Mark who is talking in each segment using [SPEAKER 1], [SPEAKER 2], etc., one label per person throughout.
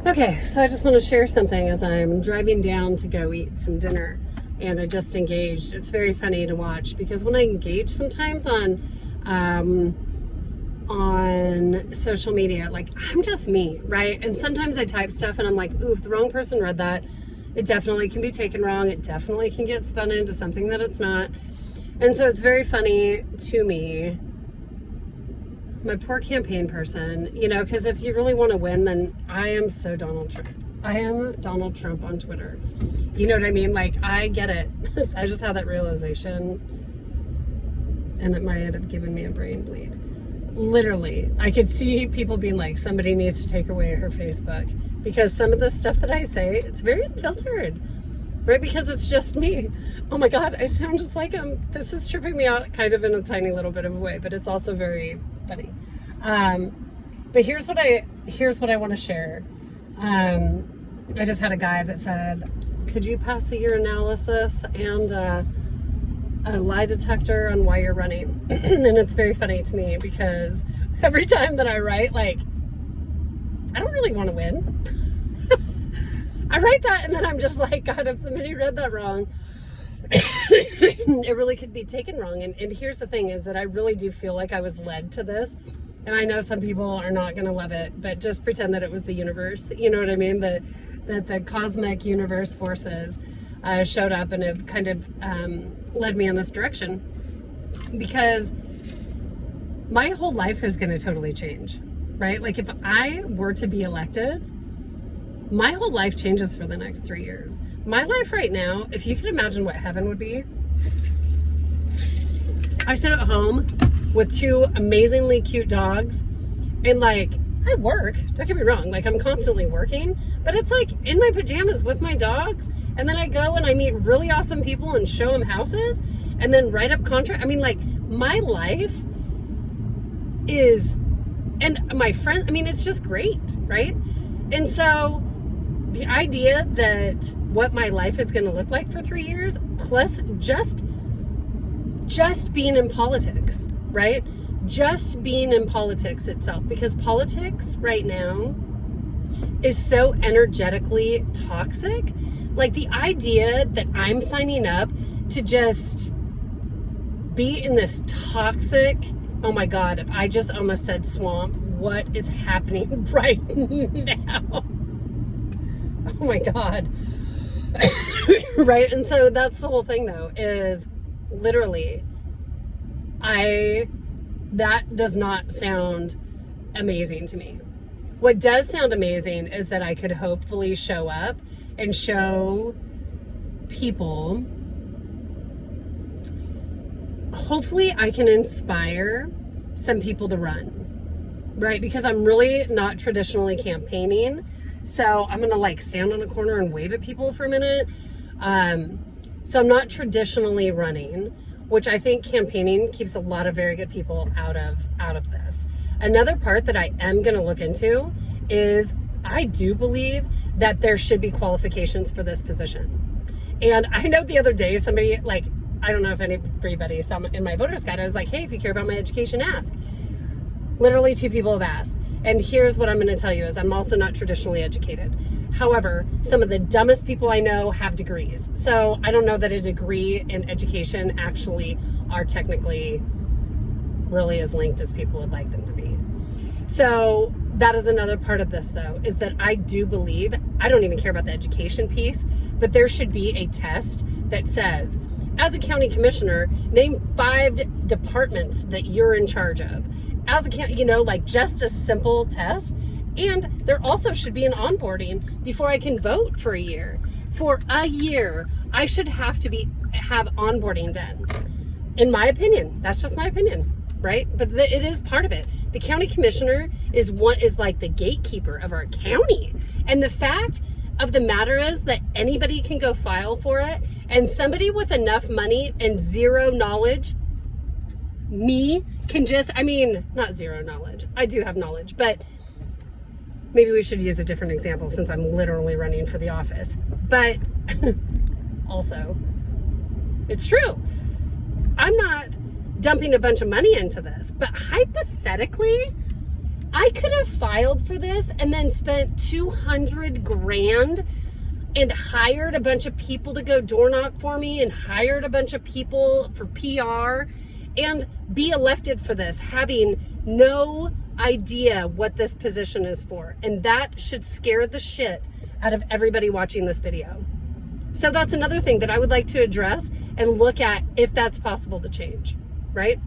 [SPEAKER 1] Okay, so I just want to share something as I'm driving down to go eat some dinner, and I just engaged. It's very funny to watch because when I engage sometimes on social media, like I'm just me, right? And sometimes I type stuff and I'm like, ooh, if the wrong person read that, it definitely can be taken wrong. It definitely can get spun into something that it's not. And so it's very funny to me, my poor campaign person, you know, because if you really want to win, then I am so Donald Trump. I am Donald Trump on Twitter. You know what I mean? Like, I get it. I just had that realization, and it might have given me a brain bleed. Literally, I could see people being like, somebody needs to take away her Facebook, because some of the stuff that I say, it's very unfiltered, right? Because it's just me. Oh my God, I sound just like him. This is tripping me out kind of in a tiny little bit of a way, but it's also very funny. But here's what I want to share. I just had a guy that said, could you pass a urinalysis and a lie detector on why you're running? And it's very funny to me because every time that I write, like, I don't really want to win. I write that and then I'm just like, God, if somebody read that wrong, it really could be taken wrong. And here's the thing is that I really do feel like I was led to this. And I know some people are not going to love it, but just pretend that it was the universe. You know what I mean? That the cosmic universe forces showed up and have kind of led me in this direction. Because my whole life is going to totally change, right? Like if I were to be elected, my whole life changes for the next 3 years. My life right now, if you could imagine what heaven would be, I sit at home with 2 amazingly cute dogs, and like, I work, don't get me wrong, like I'm constantly working, but it's like in my pajamas with my dogs, and then I go and I meet really awesome people and show them houses, and then write up contract. I mean, like, my life is, and my friend, I mean, it's just great, right? And so the idea that what my life is going to look like for 3 years, plus just being in politics, right? Just being in politics itself, because politics right now is so energetically toxic. Like the idea that I'm signing up to just be in this toxic, oh my God, if I just almost said swamp, what is happening right now? Oh my God. Right? And so that's the whole thing though, is literally, that does not sound amazing to me. What does sound amazing is that I could hopefully show up and show people, hopefully I can inspire some people to run, right? Because I'm really not traditionally campaigning. So I'm going to like stand on a corner and wave at people for a minute. So I'm not traditionally running, which I think campaigning keeps a lot of very good people out of this. Another part that I am going to look into is I do believe that there should be qualifications for this position. And I know the other day somebody, like, I don't know if everybody saw in my voter's guide, I was like, hey, if you care about my education, ask. Literally 2 people have asked. And here's what I'm going to tell you is I'm also not traditionally educated. However, some of the dumbest people I know have degrees. So I don't know that a degree in education actually are technically really as linked as people would like them to be. So that is another part of this though, is that I do believe, I don't even care about the education piece, but there should be a test that says, as a county commissioner, name 5 departments that you're in charge of. As a county, you know, like just a simple test. And there also should be an onboarding before I can vote for a year. For a year, I should have onboarding done. In my opinion, that's just my opinion, right? But it is part of it. The county commissioner is like the gatekeeper of our county. And the fact of the matter is that anybody can go file for it, and somebody with enough money and zero knowledge, me, can just, I mean, not zero knowledge. I do have knowledge, but maybe we should use a different example since I'm literally running for the office. But also, it's true. I'm not dumping a bunch of money into this, but hypothetically, I could have filed for this and then spent 200 grand and hired a bunch of people to go door knock for me and hired a bunch of people for PR and be elected for this, having no idea what this position is for. And that should scare the shit out of everybody watching this video. So that's another thing that I would like to address and look at if that's possible to change, right?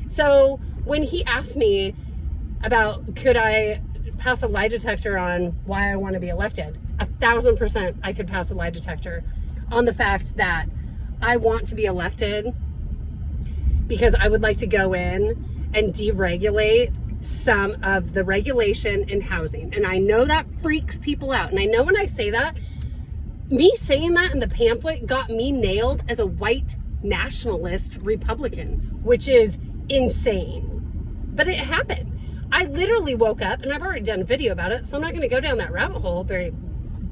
[SPEAKER 1] So when he asked me about could I pass a lie detector on why I want to be elected, 1,000% I could pass a lie detector on the fact that I want to be elected because I would like to go in and deregulate some of the regulation in housing. And I know that freaks people out. And I know when I say that, me saying that in the pamphlet got me nailed as a white nationalist Republican, which is insane. But it happened. I literally woke up, and I've already done a video about it, so I'm not going to go down that rabbit hole very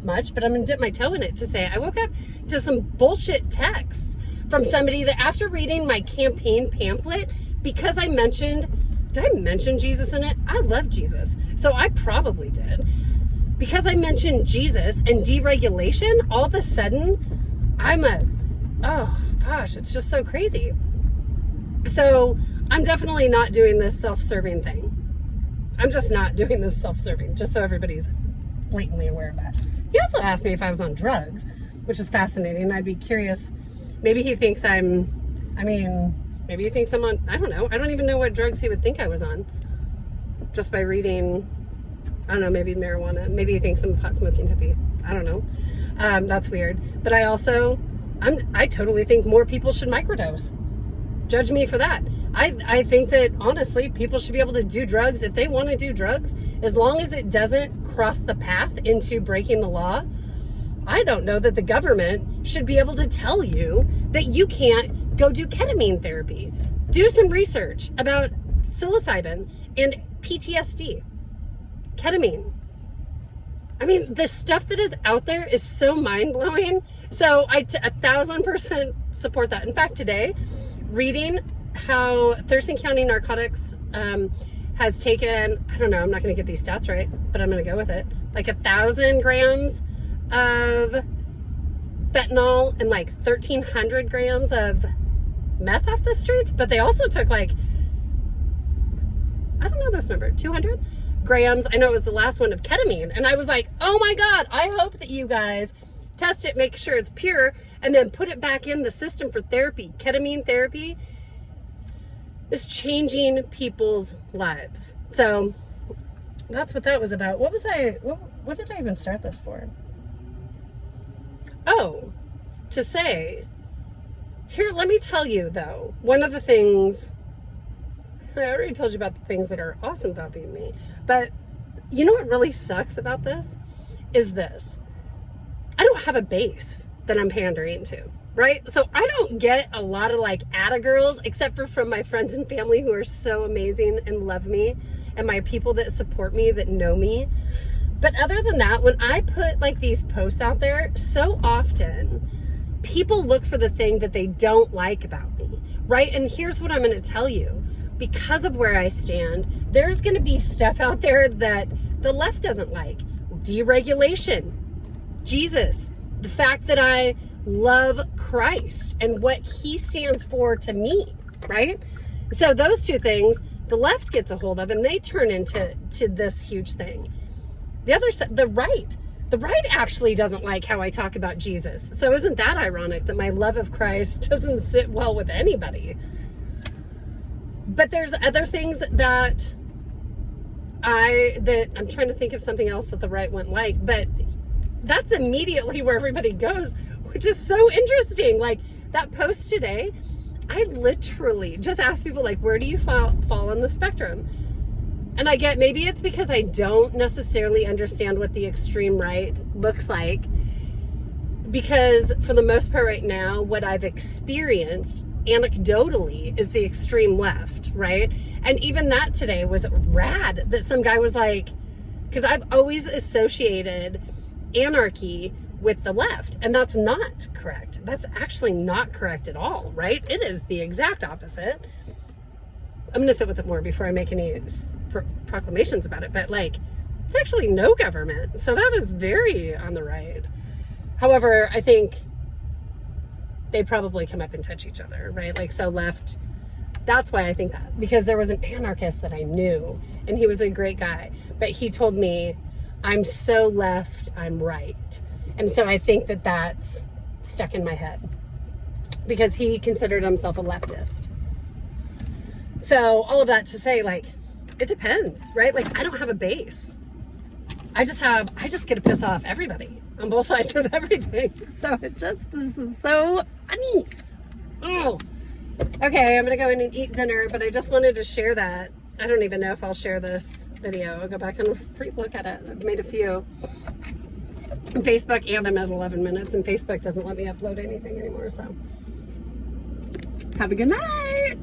[SPEAKER 1] much, but I'm going to dip my toe in it to say I woke up to some bullshit texts from somebody that after reading my campaign pamphlet, because I mentioned, did I mention Jesus in it? I love Jesus, so I probably did. Because I mentioned Jesus and deregulation, all of a sudden, oh gosh, it's just so crazy. So I'm definitely not doing this self-serving thing. I'm just not doing this self-serving, just so everybody's blatantly aware of that. He also asked me if I was on drugs, which is fascinating. I'd be curious. Maybe he thinks maybe he thinks I'm on, I don't know. I don't even know what drugs he would think I was on. Just by reading, I don't know, maybe marijuana. Maybe he thinks I'm a pot smoking hippie. I don't know. That's weird. But I totally think more people should microdose. Judge me for that. I think that honestly, people should be able to do drugs if they want to do drugs, as long as it doesn't cross the path into breaking the law. I don't know that the government should be able to tell you that you can't go do ketamine therapy. Do some research about psilocybin and PTSD. Ketamine. I mean, the stuff that is out there is so mind-blowing. So I 1,000% support that. In fact, today, reading how Thurston County Narcotics has taken, I don't know, I'm not going to get these stats right, but I'm going to go with it, like 1,000 grams of fentanyl and like 1,300 grams of meth off the streets, but they also took like, I don't know this number, 200 grams, I know it was the last one, of ketamine. And I was like, oh my God, I hope that you guys test it, make sure it's pure, and then put it back in the system for therapy. Ketamine therapy is changing people's lives. So that's what that was about. What did I even start this for? Oh, to say, here, let me tell you though, one of the things, I already told you about the things that are awesome about being me, but you know what really sucks about this is this. I don't have a base that I'm pandering to, right? So I don't get a lot of like atta girls, except for from my friends and family who are so amazing and love me, and my people that support me, that know me. But other than that, when I put like these posts out there, so often people look for the thing that they don't like about me, right? And here's what I'm going to tell you. Because of where I stand, there's going to be stuff out there that the left doesn't like. Deregulation, Jesus, the fact that I love Christ and what he stands for to me, right? So those two things, the left gets a hold of and they turn into this huge thing. The other side, the right actually doesn't like how I talk about Jesus. So isn't that ironic that my love of Christ doesn't sit well with anybody? But there's other things that I'm trying to think of something else that the right wouldn't like, but that's immediately where everybody goes, which is so interesting. Like that post today, I literally just asked people like, where do you fall on the spectrum? And I get, maybe it's because I don't necessarily understand what the extreme right looks like, because for the most part right now, what I've experienced anecdotally is the extreme left, right? And even that today was rad, that some guy was like, because I've always associated anarchy with the left, and that's not correct. That's actually not correct at all, right? It is the exact opposite. I'm gonna sit with it more before I make any proclamations about it, but like, it's actually no government. So that is very on the right. However, I think they probably come up and touch each other, right? Like, so left, that's why I think that, because there was an anarchist that I knew, and he was a great guy, but he told me, I'm so left, I'm right. And so I think that that's stuck in my head, because he considered himself a leftist. So all of that to say, like, it depends, right? Like, I don't have a base. I just get to piss off everybody on both sides of everything. So this is so funny. Oh, okay, I'm gonna go in and eat dinner, but I just wanted to share that. I don't even know if I'll share this video. I'll go back and look at it. I've made a few on Facebook, and I'm at 11 minutes, and Facebook doesn't let me upload anything anymore, so have a good night.